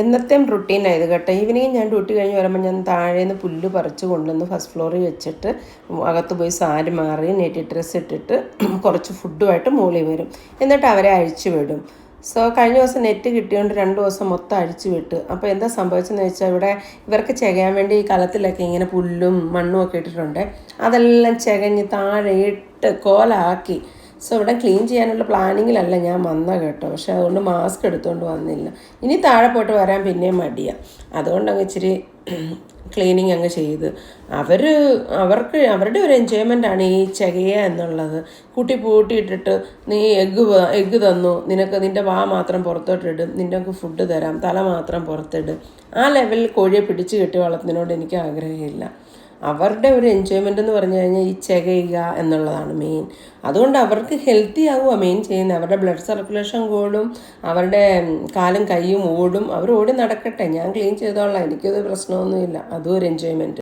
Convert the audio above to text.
എന്നത്തെയും റുട്ടീനായത് കേട്ടോ. ഈവനിങ് ഞാൻ ഡ്യൂട്ടി കഴിഞ്ഞ് വരുമ്പോൾ ഞാൻ താഴേന്ന് പുല്ല് പറിച്ച് കൊണ്ടുവന്ന് ഫസ്റ്റ് ഫ്ലോറിൽ വെച്ചിട്ട് അകത്ത് പോയി സാരി മാറി നെറ്റി ഡ്രസ്സ് ഇട്ടിട്ട് കുറച്ച് ഫുഡുമായിട്ട് മുകളിൽ വരും. എന്നിട്ട് അവരെ അഴിച്ചു വിടും. സോ കഴിഞ്ഞ ദിവസം നെറ്റ് കിട്ടിയോണ്ട് 2 ദിവസം മൊത്തം അഴിച്ചു വിട്ട്. അപ്പോൾ എന്താ സംഭവിച്ചതെന്ന് വെച്ചാൽ ഇവിടെ ഇവർക്ക് ചെകയാൻ വേണ്ടി ഈ കലത്തിലൊക്കെ ഇങ്ങനെ പുല്ലും മണ്ണും ഒക്കെ ഇട്ടിട്ടുണ്ട്. അതെല്ലാം ചെകഞ്ഞ് താഴെ ഇട്ട് കോലാക്കി. സോ ഇവിടെ ക്ലീൻ ചെയ്യാനുള്ള പ്ലാനിങ്ങിലല്ല ഞാൻ വന്നത് കേട്ടോ. പക്ഷെ അതുകൊണ്ട് മാസ്ക് എടുത്തുകൊണ്ട് വന്നില്ല. ഇനി താഴെ പോയിട്ട് വരാൻ പിന്നെയും മടിയാണ്. അതുകൊണ്ട് അങ്ങ് ഇച്ചിരി ക്ലീനിങ് അങ്ങ് ചെയ്ത് അവർക്ക് അവരുടെ ഒരു എൻജോയ്മെൻ്റാണ് ഈ ചെകയുക എന്നുള്ളത്. കൂട്ടി പൂട്ടിയിട്ടിട്ട് നീ എഗ്ഗ് തന്നു, നിന്റെ വാ മാത്രം പുറത്തോട്ടിടും, നിൻ്റെ ഫുഡ് തരാം, തല മാത്രം പുറത്തിടും. ആ ലെവലിൽ കോഴിയെ പിടിച്ച് കെട്ടി വളർത്തുന്നതിനോട് എനിക്ക് ആഗ്രഹമില്ല. അവരുടെ ഒരു എൻജോയ്മെൻ്റ് എന്ന് പറഞ്ഞു കഴിഞ്ഞാൽ ഈ ചെകയുക എന്നുള്ളതാണ് മെയിൻ. അതുകൊണ്ട് അവർക്ക് ഹെൽത്തി ആവുക മെയിൻ ചെയ്യുന്നത്. അവരുടെ ബ്ലഡ് സർക്കുലേഷൻ കൂടും, അവരുടെ കാലും കൈയും ഓടും. അവർ ഓടി നടക്കട്ടെ, ഞാൻ ക്ലീൻ ചെയ്തോളാം, എനിക്കത് പ്രശ്നമൊന്നുമില്ല. അതും ഒരു എൻജോയ്മെൻറ്റ്.